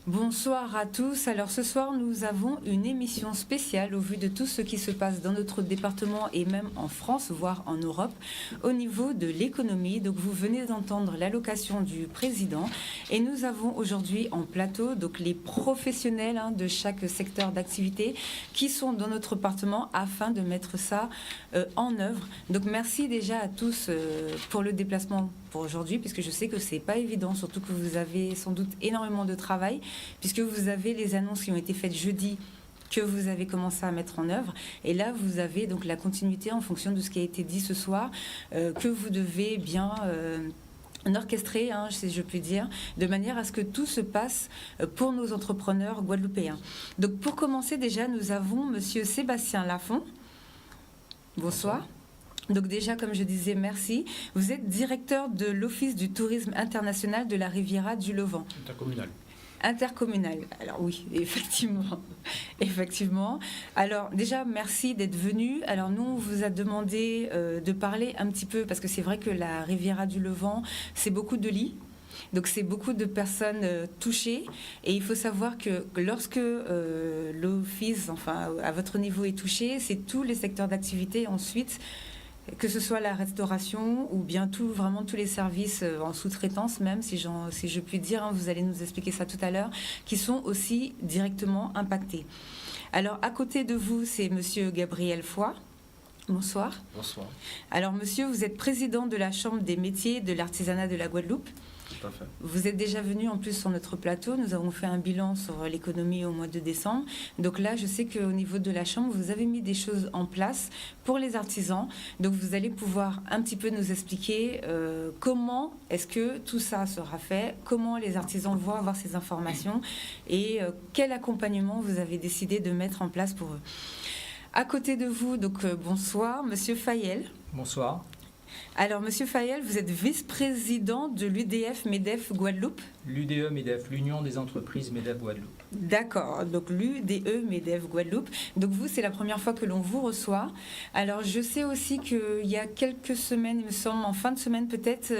Bonsoir à tous. Alors ce soir, nous avons une émission spéciale au vu de tout ce qui se passe dans notre département et même en France, voire en Europe, au niveau de l'économie. Donc vous venez d'entendre l'allocation du président et nous avons aujourd'hui en plateau donc les professionnels de chaque secteur d'activité qui sont dans notre département afin de mettre ça en œuvre. Donc merci déjà à tous pour le déplacement pour aujourd'hui, puisque je sais que c'est pas évident, surtout que vous avez sans doute énormément de travail, puisque vous avez les annonces qui ont été faites jeudi que vous avez commencé à mettre en œuvre. Et là, vous avez donc la continuité en fonction de ce qui a été dit ce soir, que vous devez bien orchestrer, si je puis dire, de manière à ce que tout se passe pour nos entrepreneurs guadeloupéens. Donc pour commencer, déjà, nous avons Monsieur Sébastien Lafont. Bonsoir. Donc déjà, comme je disais, merci. Vous êtes directeur de l'Office du tourisme international de la Riviera du Levant. Intercommunal. Alors oui, effectivement. Effectivement. Alors déjà, merci d'être venu. Alors nous, on vous a demandé de parler un petit peu, parce que c'est vrai que la Riviera du Levant, c'est beaucoup de lits. Donc c'est beaucoup de personnes touchées, et il faut savoir que lorsque l'office, enfin à votre niveau, est touché, c'est tous les secteurs d'activité ensuite, que ce soit la restauration ou bien vraiment tous les services en sous-traitance même, si je puis dire, vous allez nous expliquer ça tout à l'heure, qui sont aussi directement impactés. Alors à côté de vous, c'est Monsieur Gabriel Foy. Bonsoir. Bonsoir. Alors monsieur, vous êtes président de la Chambre des métiers de l'artisanat de la Guadeloupe. Tout à fait. Vous êtes déjà venu en plus sur notre plateau. Nous avons fait un bilan sur l'économie au mois de décembre. Donc là, je sais qu'au niveau de la Chambre, vous avez mis des choses en place pour les artisans. Donc vous allez pouvoir un petit peu nous expliquer comment est-ce que tout ça sera fait, comment les artisans vont avoir ces informations et quel accompagnement vous avez décidé de mettre en place pour eux. À côté de vous, donc bonsoir, Monsieur Fayel. Bonsoir. Alors, Monsieur Fayel, vous êtes vice-président de l'UDF-MEDEF Guadeloupe. L'UDE-MEDEF, l'Union des entreprises MEDEF Guadeloupe. D'accord, donc l'UDE-MEDEF Guadeloupe. Donc vous, c'est la première fois que l'on vous reçoit. Alors, je sais aussi qu'il y a quelques semaines, il me semble, en fin de semaine peut-être,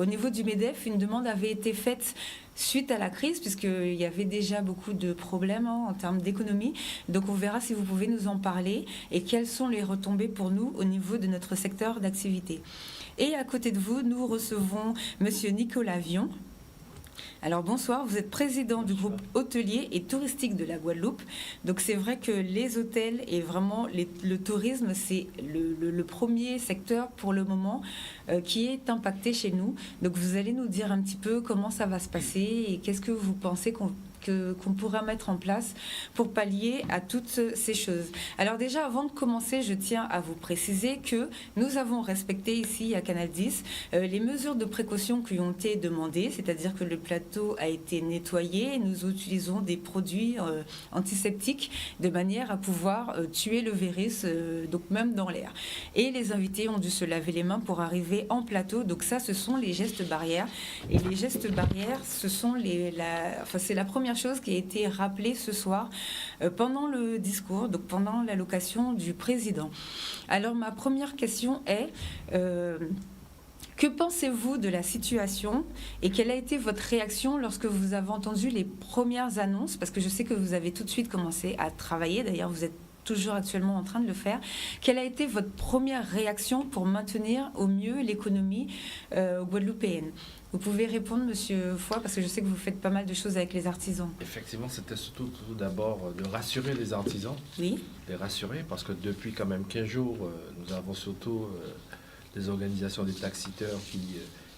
au niveau du MEDEF, une demande avait été faite suite à la crise, puisqu'il y avait déjà beaucoup de problèmes en termes d'économie. Donc on verra si vous pouvez nous en parler et quelles sont les retombées pour nous au niveau de notre secteur d'activité. Et à côté de vous, nous recevons Monsieur Nicolas Vion. Alors bonsoir, vous êtes président du groupe hôtelier et touristique de la Guadeloupe. Donc c'est vrai que les hôtels et vraiment le tourisme, c'est le premier secteur pour le moment qui est impacté chez nous. Donc vous allez nous dire un petit peu comment ça va se passer et qu'est-ce que vous pensez qu'on pourra mettre en place pour pallier à toutes ces choses. Alors déjà, avant de commencer, je tiens à vous préciser que nous avons respecté ici à Canal 10 les mesures de précaution qui ont été demandées, c'est-à-dire que le plateau a été nettoyé et nous utilisons des produits antiseptiques de manière à pouvoir tuer le virus, donc même dans l'air. Et les invités ont dû se laver les mains pour arriver en plateau. Donc ça, ce sont les gestes barrières. Et les gestes barrières, ce sont c'est la première chose qui a été rappelée ce soir pendant le discours, donc pendant l'allocation du président. Alors ma première question est que pensez-vous de la situation et quelle a été votre réaction lorsque vous avez entendu les premières annonces, parce que je sais que vous avez tout de suite commencé à travailler, d'ailleurs vous êtes toujours actuellement en train de le faire. Quelle a été votre première réaction pour maintenir au mieux l'économie guadeloupéenne? Vous pouvez répondre, Monsieur Foy, parce que je sais que vous faites pas mal de choses avec les artisans. Effectivement, c'était surtout tout d'abord de rassurer les artisans. Oui. Les rassurer, parce que depuis quand même 15 jours, nous avons surtout des organisations des taxiteurs qui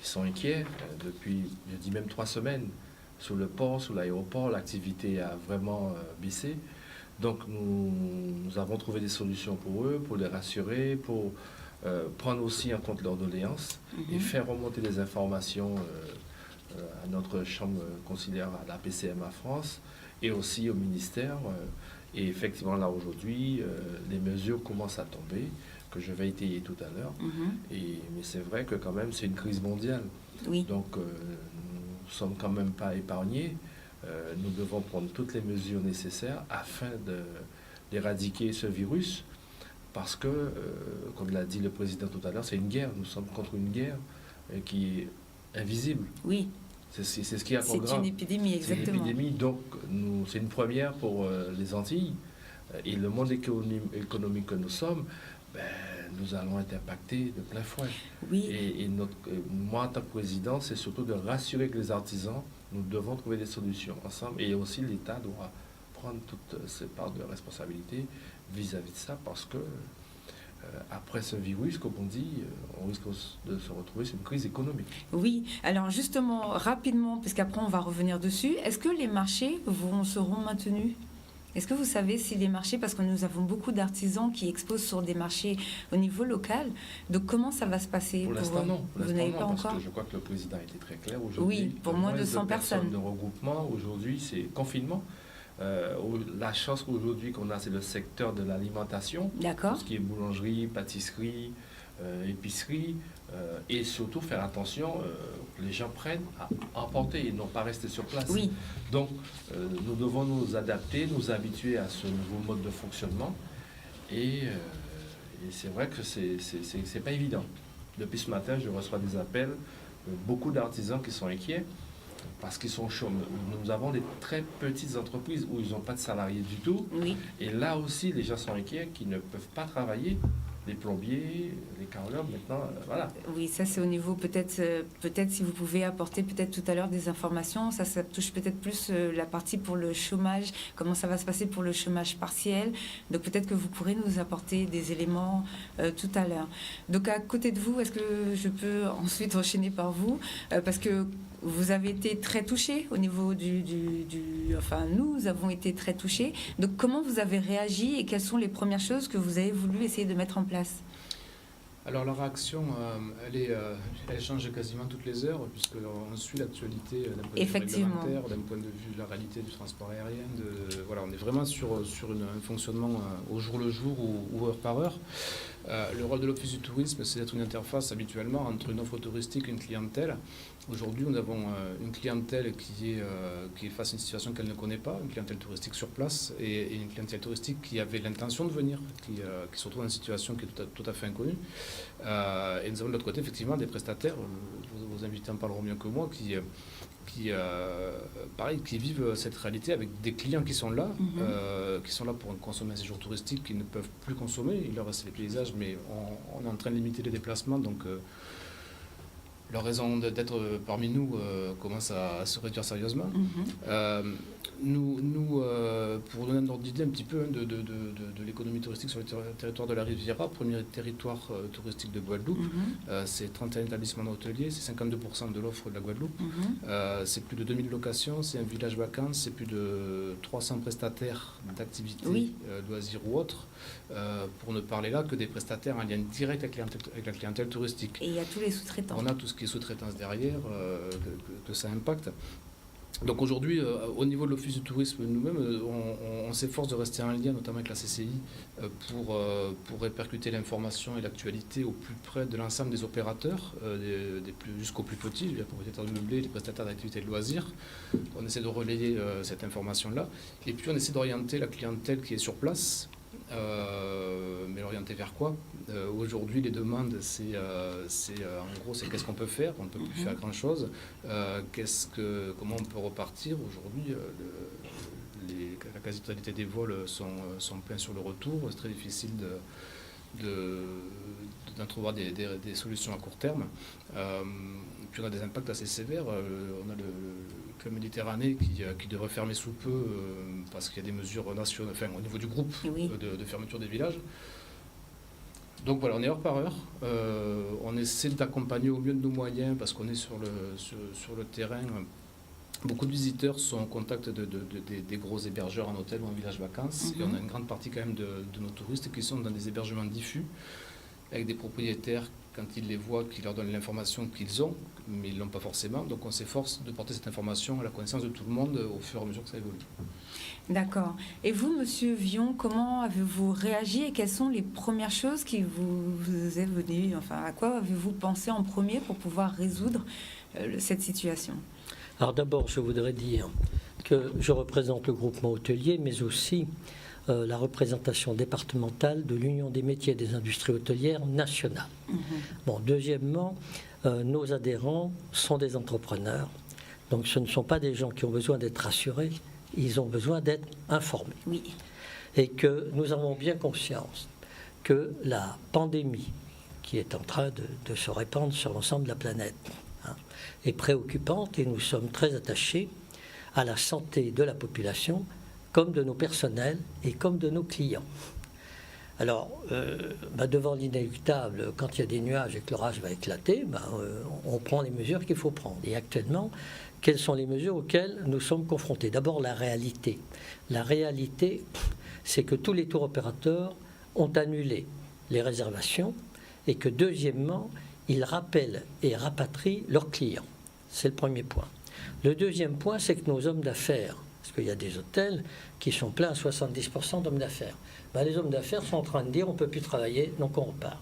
sont inquiets. Depuis, je dis même 3 semaines, sur le port, sur l'aéroport, l'activité a vraiment baissé. Donc nous avons trouvé des solutions pour eux, pour les rassurer, pour prendre aussi en compte leurs doléances et faire remonter des informations à notre chambre consulaire, à la PCMA France et aussi au ministère. Et effectivement, là aujourd'hui, les mesures commencent à tomber, que je vais étayer tout à l'heure. Mais c'est vrai que quand même, c'est une crise mondiale. Oui. Donc nous ne sommes quand même pas épargnés. Nous devons prendre toutes les mesures nécessaires afin d'éradiquer ce virus, parce que, comme l'a dit le président tout à l'heure, c'est une guerre. Nous sommes contre une guerre qui est invisible. Oui. C'est ce qu'il y a C'est programme. une épidémie, exactement. C'est une épidémie, donc c'est une première pour les Antilles. Et le monde économique que nous sommes, nous allons être impactés de plein fouet. Oui. Et moi, en tant que président, c'est surtout de rassurer que les artisans, nous devons trouver des solutions ensemble. Et aussi, l'État doit prendre toutes ses parts de responsabilité vis-à-vis de ça, parce que après ce virus, comme on dit, on risque de se retrouver sur une crise économique. Oui, alors justement, rapidement, parce qu'après on va revenir dessus, est-ce que les marchés seront maintenus ? Est-ce que vous savez si les marchés, parce que nous avons beaucoup d'artisans qui exposent sur des marchés au niveau local, donc comment ça va se passer Pour l'instant, non. Vous n'avez pas parce encore que je crois que le président a été très clair aujourd'hui. Oui, pour moins de 100 personnes. De regroupement, aujourd'hui, c'est confinement. La chance aujourd'hui qu'on a, c'est le secteur de l'alimentation. D'accord. Tout ce qui est boulangerie, pâtisserie, épicerie. Et surtout faire attention que les gens prennent à emporter et non pas rester sur place. Oui. Donc, nous devons nous adapter, nous habituer à ce nouveau mode de fonctionnement. Et c'est vrai que c'est pas évident. Depuis ce matin, je reçois des appels de beaucoup d'artisans qui sont inquiets parce qu'ils sont chômeurs. Nous avons des très petites entreprises où ils n'ont pas de salariés du tout. Oui. Et là aussi, les gens sont inquiets qui ne peuvent pas travailler. Les plombiers, les carreleurs, maintenant, voilà. Oui, ça c'est au niveau peut-être si vous pouvez apporter peut-être tout à l'heure des informations, ça touche peut-être plus la partie pour le chômage, comment ça va se passer pour le chômage partiel. Donc peut-être que vous pourrez nous apporter des éléments tout à l'heure. Donc à côté de vous, est-ce que je peux ensuite enchaîner par vous parce que vous avez été très touchés au niveau enfin, nous avons été très touchés. Donc, comment vous avez réagi et quelles sont les premières choses que vous avez voulu essayer de mettre en place ? Alors, la réaction, elle change quasiment toutes les heures, puisqu'on suit l'actualité d'un point de vue réglementaire, d'un point de vue de la réalité du transport aérien. Voilà, on est vraiment sur un fonctionnement au jour le jour ou heure par heure. Le rôle de l'Office du tourisme, c'est d'être une interface habituellement entre une offre touristique et une clientèle. Aujourd'hui, nous avons une clientèle qui est face à une situation qu'elle ne connaît pas, une clientèle touristique sur place, et une clientèle touristique qui avait l'intention de venir, qui se retrouve dans une situation qui est tout à fait inconnue. Et nous avons de l'autre côté, effectivement, des prestataires, vos invités en parleront mieux que moi, qui vivent cette réalité avec des clients qui sont là, qui sont là pour consommer un séjour touristique, qui ne peuvent plus consommer. Il leur reste les paysages, mais on est en train de limiter les déplacements, donc leur raison d'être parmi nous commence à se réduire sérieusement. Nous, pour donner un ordre d'idée un petit peu de l'économie touristique sur le territoire de la Riviera, premier territoire touristique de Guadeloupe, c'est 31 établissements hôteliers, c'est 52% de l'offre de la Guadeloupe, c'est plus de 2000 locations, c'est un village vacances, c'est plus de 300 prestataires d'activités, loisirs ou autres, pour ne parler là que des prestataires en lien direct avec la clientèle touristique. Et il y a tous les sous-traitants. On a tout ce qui est sous-traitance derrière, que ça impacte. Donc aujourd'hui, au niveau de l'Office du tourisme nous-mêmes, on s'efforce de rester en lien, notamment avec la CCI, pour répercuter l'information et l'actualité au plus près de l'ensemble des opérateurs, jusqu'aux plus petits, les propriétaires de meublés, les prestataires d'activités de loisirs. On essaie de relayer cette information-là. Et puis on essaie d'orienter la clientèle qui est sur place. Mais l'orienter vers quoi ? Aujourd'hui, les demandes, c'est en gros, c'est qu'est-ce qu'on peut faire ? On ne peut plus faire grand-chose. Comment on peut repartir ? Aujourd'hui, la quasi-totalité des vols sont pleins sur le retour. C'est très difficile d'en trouver des solutions à court terme. Puis on a des impacts assez sévères. On a le club Méditerranée qui devrait fermer sous peu parce qu'il y a des mesures nationales, enfin, au niveau du groupe de fermeture des villages. Donc voilà, on est heure par heure. On essaie d'accompagner au mieux de nos moyens parce qu'on est sur le terrain. Beaucoup de visiteurs sont en contact des gros hébergeurs en hôtel ou en village vacances. Et on a une grande partie quand même de nos touristes qui sont dans des hébergements diffus avec des propriétaires, quand ils les voient, qui leur donnent l'information qu'ils ont, mais ils ne l'ont pas forcément. Donc on s'efforce de porter cette information à la connaissance de tout le monde au fur et à mesure que ça évolue. D'accord. Et vous, Monsieur Vion, comment avez-vous réagi et quelles sont les premières choses qui vous est venues, enfin, à quoi avez-vous pensé en premier pour pouvoir résoudre cette situation ? Alors d'abord, je voudrais dire que je représente le groupement hôtelier, mais aussi la représentation départementale de l'Union des métiers et des industries hôtelières nationales. Bon, deuxièmement, nos adhérents sont des entrepreneurs Donc ce ne sont pas des gens qui ont besoin d'être rassurés, ils ont besoin d'être informés. Oui. Et que nous avons bien conscience que la pandémie qui est en train de se répandre sur l'ensemble de la planète est préoccupante, et nous sommes très attachés à la santé de la population, comme de nos personnels et comme de nos clients. Alors, devant l'inéluctable, quand il y a des nuages et que l'orage va éclater, on prend les mesures qu'il faut prendre. Et actuellement, quelles sont les mesures auxquelles nous sommes confrontés? D'abord, la réalité. La réalité, c'est que tous les tours opérateurs ont annulé les réservations et que, deuxièmement, ils rappellent et rapatrient leurs clients. C'est le premier point. Le deuxième point, c'est que nos hommes d'affaires, parce qu'il y a des hôtels qui sont pleins à 70% d'hommes d'affaires, les hommes d'affaires sont en train de dire on ne peut plus travailler, donc on repart.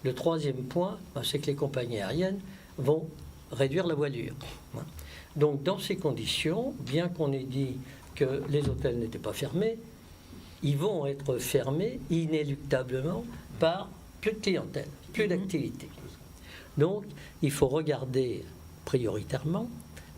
Le troisième point, c'est que les compagnies aériennes vont réduire la voilure. Donc dans ces conditions, bien qu'on ait dit que les hôtels n'étaient pas fermés, ils vont être fermés inéluctablement par plus de clientèle, plus d'activité. Donc il faut regarder prioritairement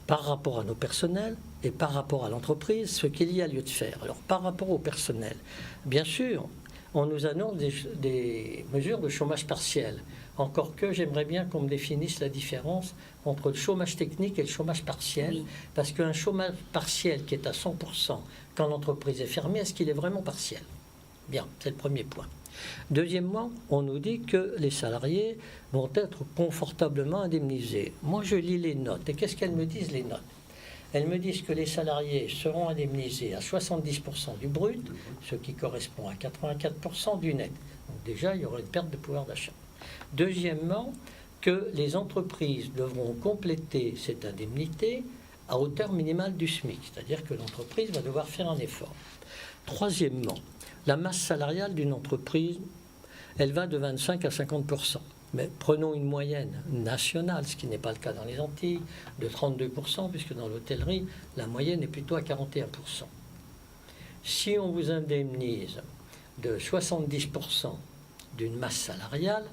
par rapport à nos personnels et par rapport à l'entreprise ce qu'il y a lieu de faire. Alors par rapport au personnel, bien sûr, on nous annonce des mesures de chômage partiel. Encore que j'aimerais bien qu'on me définisse la différence entre le chômage technique et le chômage partiel. Oui. Parce qu'un chômage partiel qui est à 100% quand l'entreprise est fermée, est-ce qu'il est vraiment partiel? Bien, c'est le premier point. Deuxièmement, on nous dit que les salariés vont être confortablement indemnisés. Moi, je lis les notes. Et qu'est-ce qu'elles me disent, les notes? Elles me disent que les salariés seront indemnisés à 70% du brut, ce qui correspond à 84% du net. Donc déjà, il y aura une perte de pouvoir d'achat. Deuxièmement, que les entreprises devront compléter cette indemnité à hauteur minimale du SMIC, c'est-à-dire que l'entreprise va devoir faire un effort. Troisièmement, la masse salariale d'une entreprise, elle va de 25 à 50%. Mais prenons une moyenne nationale, ce qui n'est pas le cas dans les Antilles, de 32%, puisque dans l'hôtellerie, la moyenne est plutôt à 41%. Si on vous indemnise de 70% d'une masse salariale,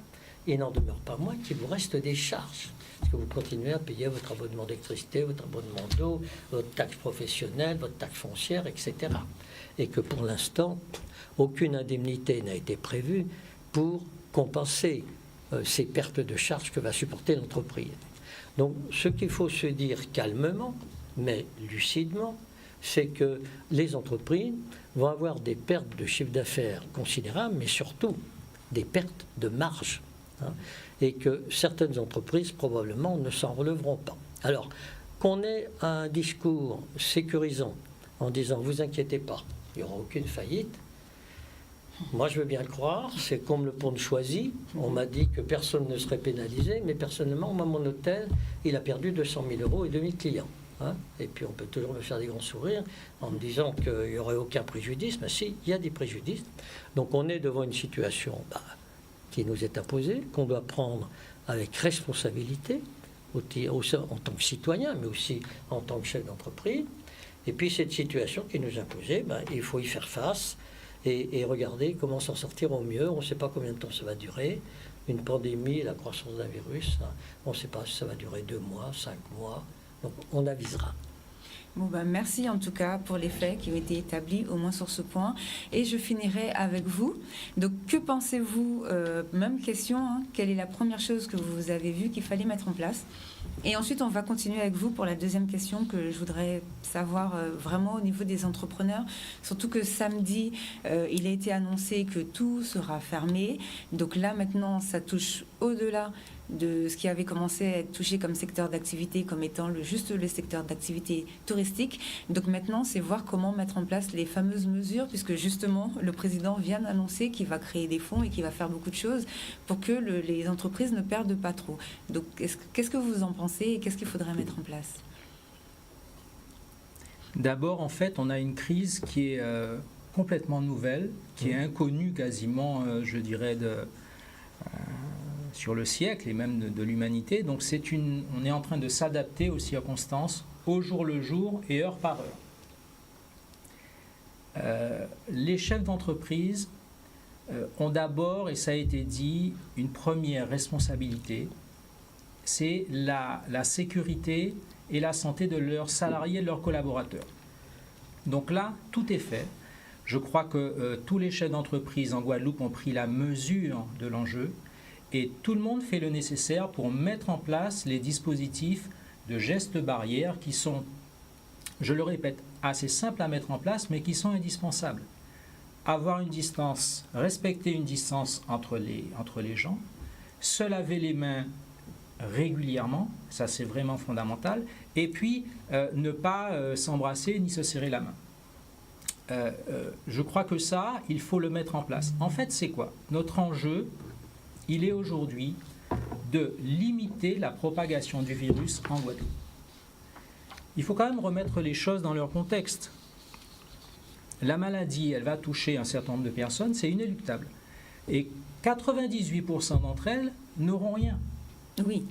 il n'en demeure pas moins qu'il vous reste des charges. Parce que vous continuez à payer votre abonnement d'électricité, votre abonnement d'eau, votre taxe professionnelle, votre taxe foncière, etc. Et que pour l'instant, aucune indemnité n'a été prévue pour compenser ces pertes de charges que va supporter l'entreprise. Donc ce qu'il faut se dire calmement, mais lucidement, c'est que les entreprises vont avoir des pertes de chiffre d'affaires considérables, mais surtout des pertes de marge. Et que certaines entreprises probablement ne s'en releveront pas. Alors, qu'on ait un discours sécurisant en disant « vous inquiétez pas, il n'y aura aucune faillite », moi je veux bien le croire, c'est comme le pont de Choisy, on m'a dit que personne ne serait pénalisé, mais personnellement, moi mon hôtel, il a perdu 200 000 € et 2000 clients. Et puis on peut toujours me faire des grands sourires en me disant qu'il n'y aurait aucun préjudice, mais si, il y a des préjudices. Donc on est devant une situation qui nous est imposée, qu'on doit prendre avec responsabilité, en tant que citoyen, mais aussi en tant que chef d'entreprise. Et puis cette situation qui nous est imposée, il faut y faire face et regarder comment s'en sortir au mieux. On ne sait pas combien de temps ça va durer. Une pandémie, la croissance d'un virus, on ne sait pas si ça va durer 2 mois, 5 mois. Donc on avisera. Bon, merci en tout cas pour les faits qui ont été établis, au moins sur ce point. Et je finirai avec vous. Donc, que pensez-vous, même question, quelle est la première chose que vous avez vue qu'il fallait mettre en place? Et ensuite, on va continuer avec vous pour la deuxième question que je voudrais savoir vraiment au niveau des entrepreneurs. Surtout que samedi, il a été annoncé que tout sera fermé. Donc là, maintenant, ça touche au-delà de ce qui avait commencé à être touché comme secteur d'activité, comme étant juste le secteur d'activité touristique. Donc maintenant, c'est voir comment mettre en place les fameuses mesures, puisque justement, le président vient d'annoncer qu'il va créer des fonds et qu'il va faire beaucoup de choses pour que les entreprises ne perdent pas trop. Donc, qu'est-ce que vous en pensez et qu'est-ce qu'il faudrait mettre en place? D'abord, en fait, on a une crise qui est complètement nouvelle, qui est inconnue quasiment, je dirais, sur le siècle et même de l'humanité. Donc on est en train de s'adapter aux circonstances au jour le jour et heure par heure. Les chefs d'entreprise ont d'abord, et ça a été dit, une première responsabilité, c'est la sécurité et la santé de leurs salariés et de leurs collaborateurs. Donc là, tout est fait. Je crois que tous les chefs d'entreprise en Guadeloupe ont pris la mesure de l'enjeu et tout le monde fait le nécessaire pour mettre en place les dispositifs de gestes barrières qui sont, je le répète, assez simples à mettre en place, mais qui sont indispensables. Avoir une distance, respecter une distance entre les gens, se laver les mains régulièrement, ça c'est vraiment fondamental, et puis ne pas s'embrasser ni se serrer la main. Je crois que ça, il faut le mettre en place. En fait, c'est quoi? Notre enjeu, il est aujourd'hui de limiter la propagation du virus en Guadeloupe. Il faut quand même remettre les choses dans leur contexte. La maladie, elle va toucher un certain nombre de personnes, c'est inéluctable. Et 98% d'entre elles n'auront rien. Oui,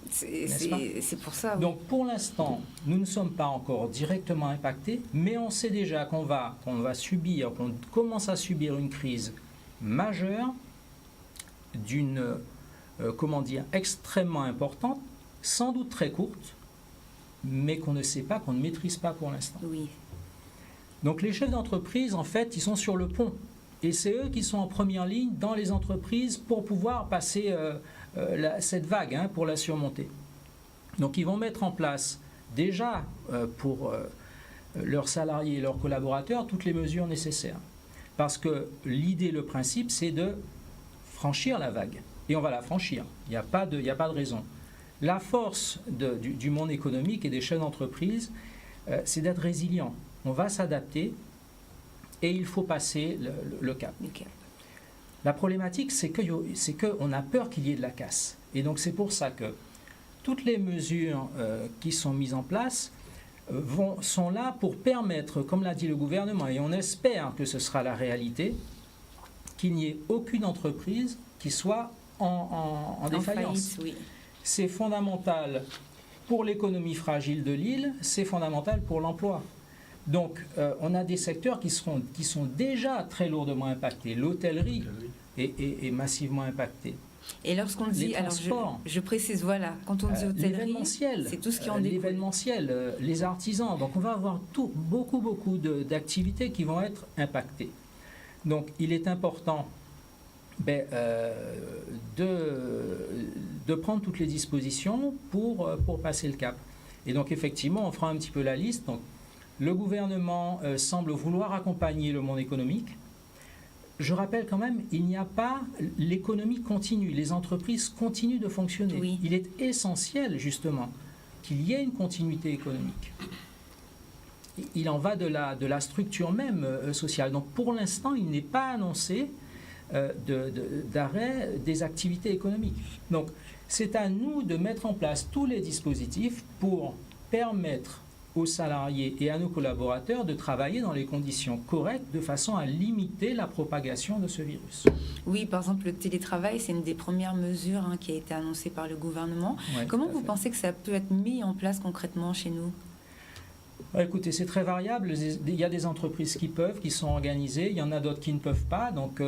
c'est pour ça. Oui. Donc pour l'instant, nous ne sommes pas encore directement impactés, mais on sait déjà qu'on va subir, qu'on commence à subir une crise majeure d'une, extrêmement importante, sans doute très courte, mais qu'on ne sait pas, qu'on ne maîtrise pas pour l'instant. Oui. Donc les chefs d'entreprise, en fait, ils sont sur le pont. Et c'est eux qui sont en première ligne dans les entreprises pour pouvoir passer cette vague, pour la surmonter. Donc ils vont mettre en place déjà pour leurs salariés et leurs collaborateurs toutes les mesures nécessaires. Parce que l'idée, le principe, c'est de franchir la vague. Et on va la franchir. Il n'y a pas de raison. La force du monde économique et des chefs d'entreprise, c'est d'être résilient. On va s'adapter et il faut passer le cap. Okay. La problématique, c'est qu'on a peur qu'il y ait de la casse. Et donc c'est pour ça que toutes les mesures qui sont mises en place sont là pour permettre, comme l'a dit le gouvernement, et on espère que ce sera la réalité, qu'il n'y ait aucune entreprise qui soit en défaillance. Faillite, oui. C'est fondamental pour l'économie fragile de l'île, c'est fondamental pour l'emploi. Donc, on a des secteurs qui sont déjà très lourdement impactés. L'hôtellerie est massivement impactée. Et lorsqu'on dit, alors je précise, voilà, quand on dit hôtellerie, c'est tout ce qui en découle. L'événementiel, les artisans. Donc, on va avoir beaucoup d'activités qui vont être impactées. Donc, il est important de prendre toutes les dispositions pour passer le cap. Et donc, effectivement, on fera un petit peu la liste. Donc, le gouvernement semble vouloir accompagner le monde économique. Je rappelle quand même, il n'y a pas... L'économie continue, les entreprises continuent de fonctionner. Oui. Il est essentiel, justement, qu'il y ait une continuité économique. Il en va de la structure même sociale. Donc, pour l'instant, il n'est pas annoncé d'arrêt des activités économiques. Donc, c'est à nous de mettre en place tous les dispositifs pour permettre aux salariés et à nos collaborateurs de travailler dans les conditions correctes de façon à limiter la propagation de ce virus. Oui, par exemple, le télétravail, c'est une des premières mesures qui a été annoncée par le gouvernement. Ouais, comment vous pensez que ça peut être mis en place concrètement chez nous ? Écoutez, c'est très variable. Il y a des entreprises qui sont organisées, il y en a d'autres qui ne peuvent pas. Donc,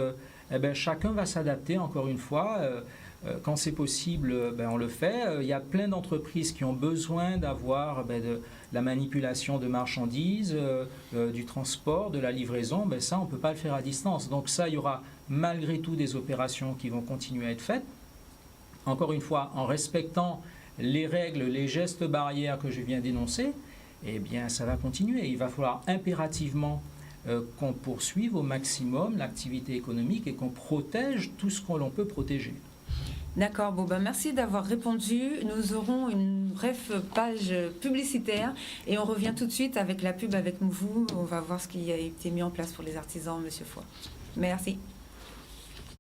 chacun va s'adapter, encore une fois. Quand c'est possible, on le fait. Il y a plein d'entreprises qui ont besoin d'avoir de la manipulation de marchandises, du transport, de la livraison. Ça, on ne peut pas le faire à distance. Donc ça, il y aura malgré tout des opérations qui vont continuer à être faites. Encore une fois, en respectant les règles, les gestes barrières que je viens d'énoncer, ça va continuer. Il va falloir impérativement qu'on poursuive au maximum l'activité économique et qu'on protège tout ce qu'on peut protéger. D'accord, merci d'avoir répondu. Nous aurons une brève page publicitaire et on revient tout de suite avec la pub avec vous. On va voir ce qui a été mis en place pour les artisans, Monsieur Foy. Merci.